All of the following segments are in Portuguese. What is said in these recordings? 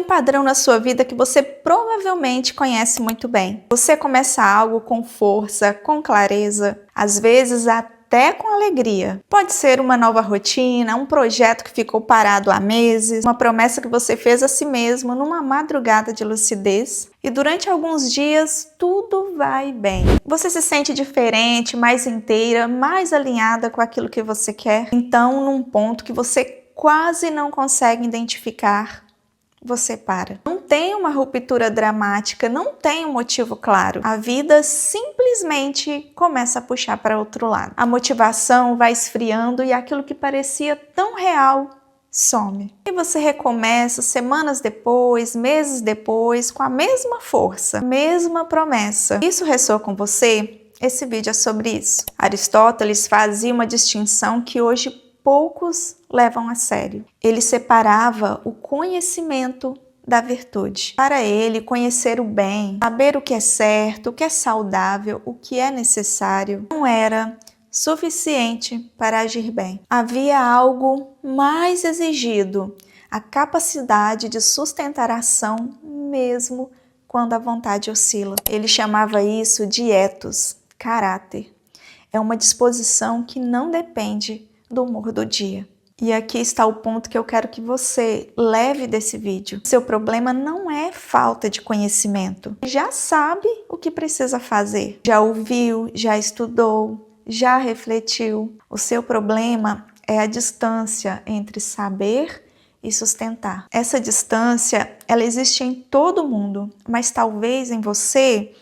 padrão na sua vida que você provavelmente conhece muito bem. Você começa algo com força, com clareza, às vezes até com alegria. Pode ser uma nova rotina, um projeto que ficou parado há meses, uma promessa que você fez a si mesmo numa madrugada de lucidez. E durante alguns dias, tudo vai bem. Você se sente diferente, mais inteira, mais alinhada com aquilo que você quer. Então, num ponto que você quase não consegue identificar, você para. Não tem uma ruptura dramática, não tem um motivo claro. A vida simplesmente começa a puxar para outro lado. A motivação vai esfriando e aquilo que parecia tão real some. E você recomeça semanas depois, meses depois, com a mesma força, mesma promessa. Isso ressoa com você? Esse vídeo é sobre isso. Aristóteles fazia uma distinção que hoje poucos levam a sério. Ele separava o conhecimento da virtude. Para ele, conhecer o bem, saber o que é certo, o que é saudável, o que é necessário, não era suficiente para agir bem. Havia algo mais exigido, a capacidade de sustentar a ação mesmo quando a vontade oscila. Ele chamava isso de ethos, caráter. É uma disposição que não depende do humor do dia. E aqui está o ponto que eu quero que você leve desse vídeo. Seu problema não é falta de conhecimento. Já sabe o que precisa fazer. Já ouviu, já estudou, já refletiu. O seu problema é a distância entre saber e sustentar. Essa distância, ela existe em todo mundo, mas talvez em você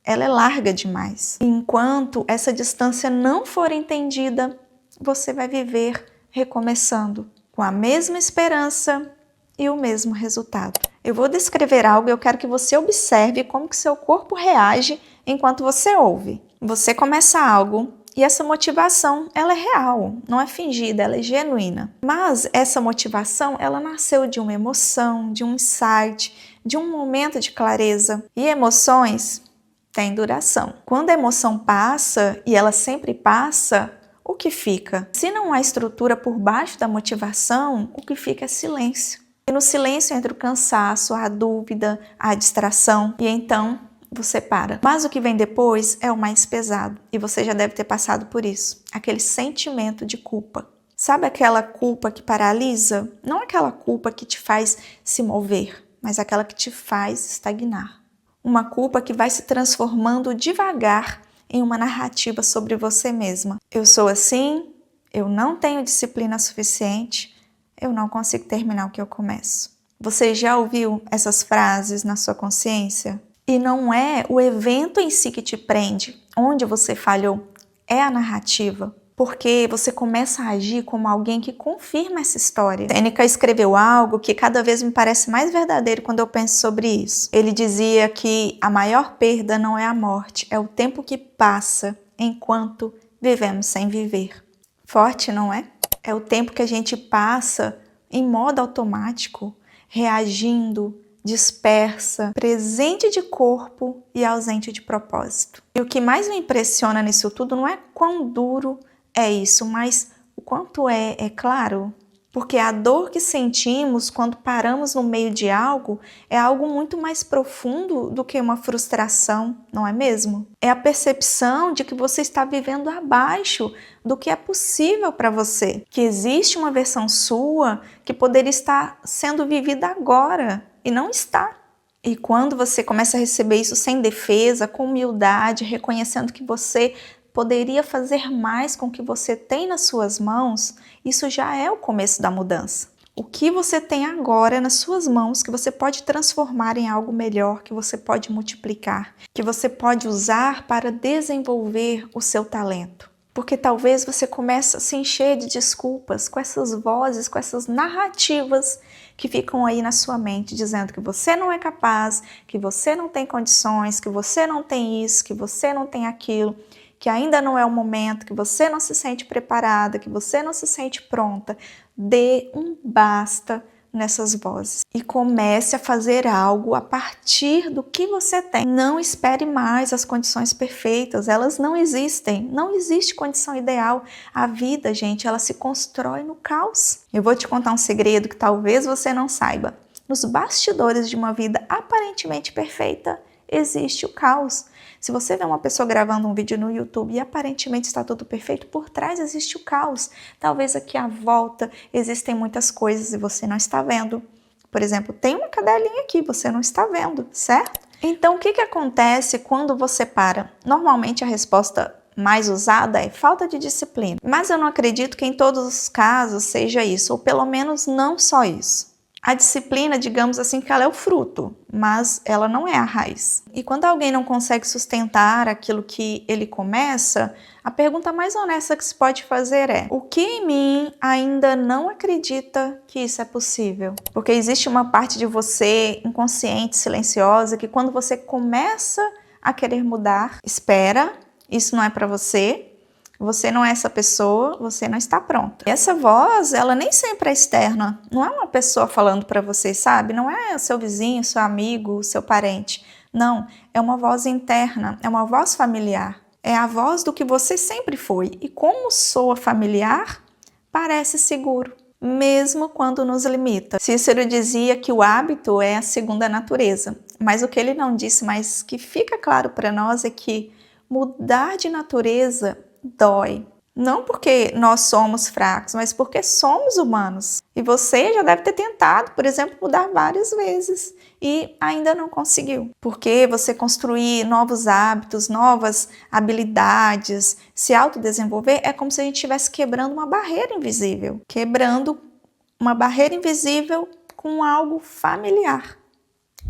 ela é larga demais. Enquanto essa distância não for entendida, você vai viver recomeçando, com a mesma esperança e o mesmo resultado. Eu vou descrever algo e eu quero que você observe como que seu corpo reage enquanto você ouve. Você começa algo e essa motivação, ela é real, não é fingida, ela é genuína. Mas essa motivação, ela nasceu de uma emoção, de um insight, de um momento de clareza. E emoções têm duração. Quando a emoção passa, e ela sempre passa, o que fica? Se não há estrutura por baixo da motivação, o que fica é silêncio. E no silêncio entra o cansaço, a dúvida, a distração, e então você para. Mas o que vem depois é o mais pesado, e você já deve ter passado por isso. Aquele sentimento de culpa. Sabe aquela culpa que paralisa? Não aquela culpa que te faz se mover, mas aquela que te faz estagnar. Uma culpa que vai se transformando devagar em uma narrativa sobre você mesma. Eu sou assim, eu não tenho disciplina suficiente, eu não consigo terminar o que eu começo. Você já ouviu essas frases na sua consciência? E não é o evento em si que te prende, onde você falhou, é a narrativa. Porque você começa a agir como alguém que confirma essa história. Sêneca escreveu algo que cada vez me parece mais verdadeiro quando eu penso sobre isso. Ele dizia que a maior perda não é a morte, é o tempo que passa enquanto vivemos sem viver. Forte, não é? É o tempo que a gente passa em modo automático, reagindo, dispersa, presente de corpo e ausente de propósito. E o que mais me impressiona nisso tudo não é quão duro é isso, mas o quanto é claro, porque a dor que sentimos quando paramos no meio de algo é algo muito mais profundo do que uma frustração, não é mesmo? É a percepção de que você está vivendo abaixo do que é possível para você, que existe uma versão sua que poderia estar sendo vivida agora e não está. E quando você começa a receber isso sem defesa, com humildade, reconhecendo que você poderia fazer mais com o que você tem nas suas mãos, isso já é o começo da mudança. O que você tem agora nas suas mãos, que você pode transformar em algo melhor, que você pode multiplicar, que você pode usar para desenvolver o seu talento. Porque talvez você comece a se encher de desculpas com essas vozes, com essas narrativas que ficam aí na sua mente, dizendo que você não é capaz, que você não tem condições, que você não tem isso, que você não tem aquilo, que ainda não é o momento, que você não se sente preparada, que você não se sente pronta. Dê um basta nessas vozes e comece a fazer algo a partir do que você tem. Não espere mais as condições perfeitas, elas não existem, não existe condição ideal. A vida, gente, ela se constrói no caos. Eu vou te contar um segredo que talvez você não saiba. nos bastidores de uma vida aparentemente perfeita, existe o caos. Se você vê uma pessoa gravando um vídeo no YouTube e aparentemente está tudo perfeito, por trás existe o caos. Talvez aqui à volta existem muitas coisas e você não está vendo. Por exemplo, tem uma cadelinha aqui, você não está vendo, certo? Então, o que acontece quando você para? Normalmente a resposta mais usada é falta de disciplina. Mas eu não acredito que em todos os casos seja isso, ou pelo menos não só isso. A disciplina, digamos assim, que ela é o fruto, mas ela não é a raiz. E quando alguém não consegue sustentar aquilo que ele começa, a pergunta mais honesta que se pode fazer é: o que em mim ainda não acredita que isso é possível? Porque existe uma parte de você inconsciente, silenciosa, que quando você começa a querer mudar, espera, isso não é para você. Você não é essa pessoa, você não está pronto. E essa voz, ela nem sempre é externa. Não é uma pessoa falando para você, sabe? Não é seu vizinho, seu amigo, seu parente. Não, é uma voz interna, é uma voz familiar. É a voz do que você sempre foi. E como soa familiar, parece seguro, mesmo quando nos limita. Cícero dizia que o hábito é a segunda natureza. Mas o que ele não disse, mas que fica claro para nós, é que mudar de natureza dói. Não porque nós somos fracos, mas porque somos humanos. E você já deve ter tentado, por exemplo, mudar várias vezes e ainda não conseguiu. Porque você construir novos hábitos, novas habilidades, se autodesenvolver, é como se a gente estivesse quebrando uma barreira invisível. Quebrando uma barreira invisível com algo familiar.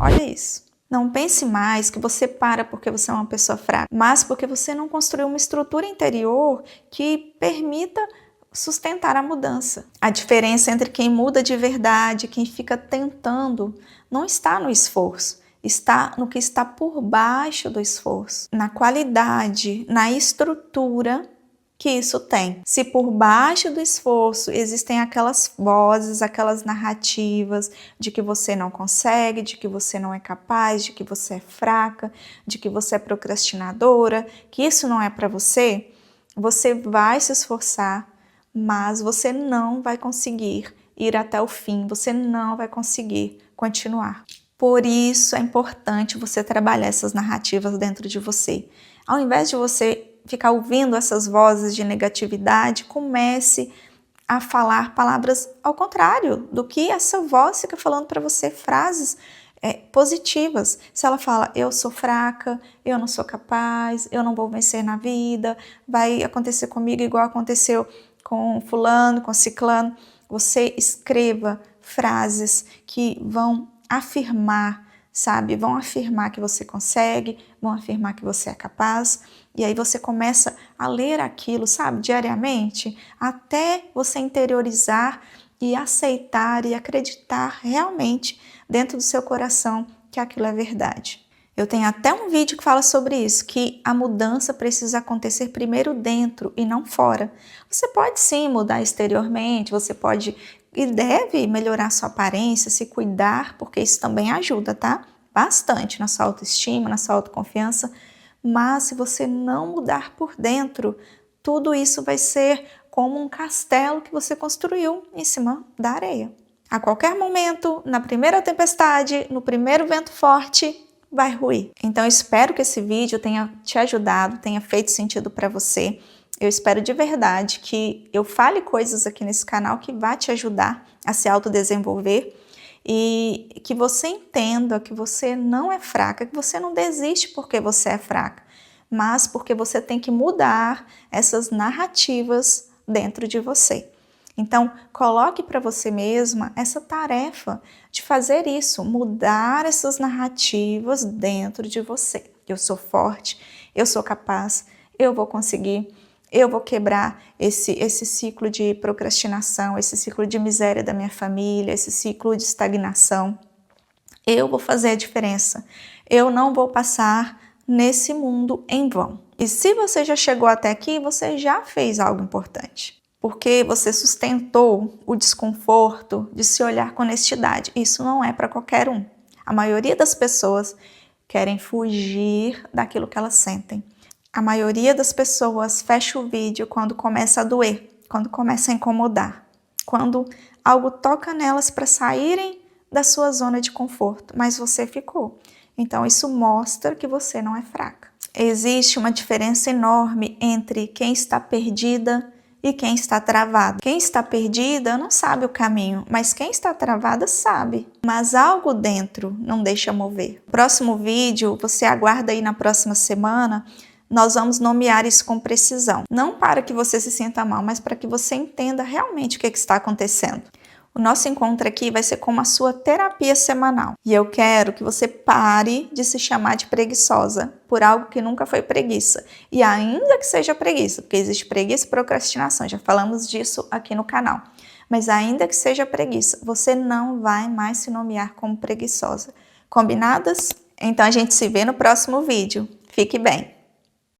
Olha isso. Não pense mais que você para porque você é uma pessoa fraca, mas porque você não construiu uma estrutura interior que permita sustentar a mudança. A diferença entre quem muda de verdade e quem fica tentando não está no esforço, está no que está por baixo do esforço, na qualidade, na estrutura que isso tem. Se por baixo do esforço existem aquelas vozes, aquelas narrativas de que você não consegue, de que você não é capaz, de que você é fraca, de que você é procrastinadora, que isso não é para você, você vai se esforçar, mas você não vai conseguir ir até o fim, você não vai conseguir continuar. Por isso é importante você trabalhar essas narrativas dentro de você. Ao invés de você ficar ouvindo essas vozes de negatividade, comece a falar palavras ao contrário do que essa voz fica falando para você, frases positivas. Se ela fala, eu sou fraca, eu não sou capaz, eu não vou vencer na vida, vai acontecer comigo igual aconteceu com fulano, com ciclano, você escreva frases que vão afirmar, sabe? Vão afirmar que você consegue, vão afirmar que você é capaz. E aí você começa a ler aquilo, sabe, diariamente, até você interiorizar e aceitar e acreditar realmente dentro do seu coração que aquilo é verdade. Eu tenho até um vídeo que fala sobre isso, que a mudança precisa acontecer primeiro dentro e não fora. Você pode sim mudar exteriormente, você pode e deve melhorar sua aparência, se cuidar, porque isso também ajuda, tá? Bastante na sua autoestima, na sua autoconfiança. Mas se você não mudar por dentro, tudo isso vai ser como um castelo que você construiu em cima da areia. A qualquer momento, na primeira tempestade, no primeiro vento forte, vai ruir. Então eu espero que esse vídeo tenha te ajudado, tenha feito sentido para você. Eu espero de verdade que eu fale coisas aqui nesse canal que vá te ajudar a se autodesenvolver e que você entenda que você não é fraca, que você não desiste porque você é fraca, mas porque você tem que mudar essas narrativas dentro de você. Então, coloque para você mesma essa tarefa de fazer isso, mudar essas narrativas dentro de você. Eu sou forte, eu sou capaz, eu vou conseguir. Eu vou quebrar esse ciclo de procrastinação, esse ciclo de miséria da minha família, esse ciclo de estagnação. Eu vou fazer a diferença. Eu não vou passar nesse mundo em vão. E se você já chegou até aqui, você já fez algo importante. Porque você sustentou o desconforto de se olhar com honestidade. Isso não é para qualquer um. A maioria das pessoas querem fugir daquilo que elas sentem. A maioria das pessoas fecha o vídeo quando começa a doer, quando começa a incomodar, quando algo toca nelas para saírem da sua zona de conforto, mas você ficou. Então isso mostra que você não é fraca. Existe uma diferença enorme entre quem está perdida e quem está travada. Quem está perdida não sabe o caminho, mas quem está travada sabe. Mas algo dentro não deixa mover. Próximo vídeo, você aguarda aí na próxima semana, nós vamos nomear isso com precisão. Não para que você se sinta mal, mas para que você entenda realmente o que está acontecendo. O nosso encontro aqui vai ser como a sua terapia semanal. E eu quero que você pare de se chamar de preguiçosa por algo que nunca foi preguiça. E ainda que seja preguiça, porque existe preguiça e procrastinação, já falamos disso aqui no canal. Mas ainda que seja preguiça, você não vai mais se nomear como preguiçosa. Combinadas? Então a gente se vê no próximo vídeo. Fique bem!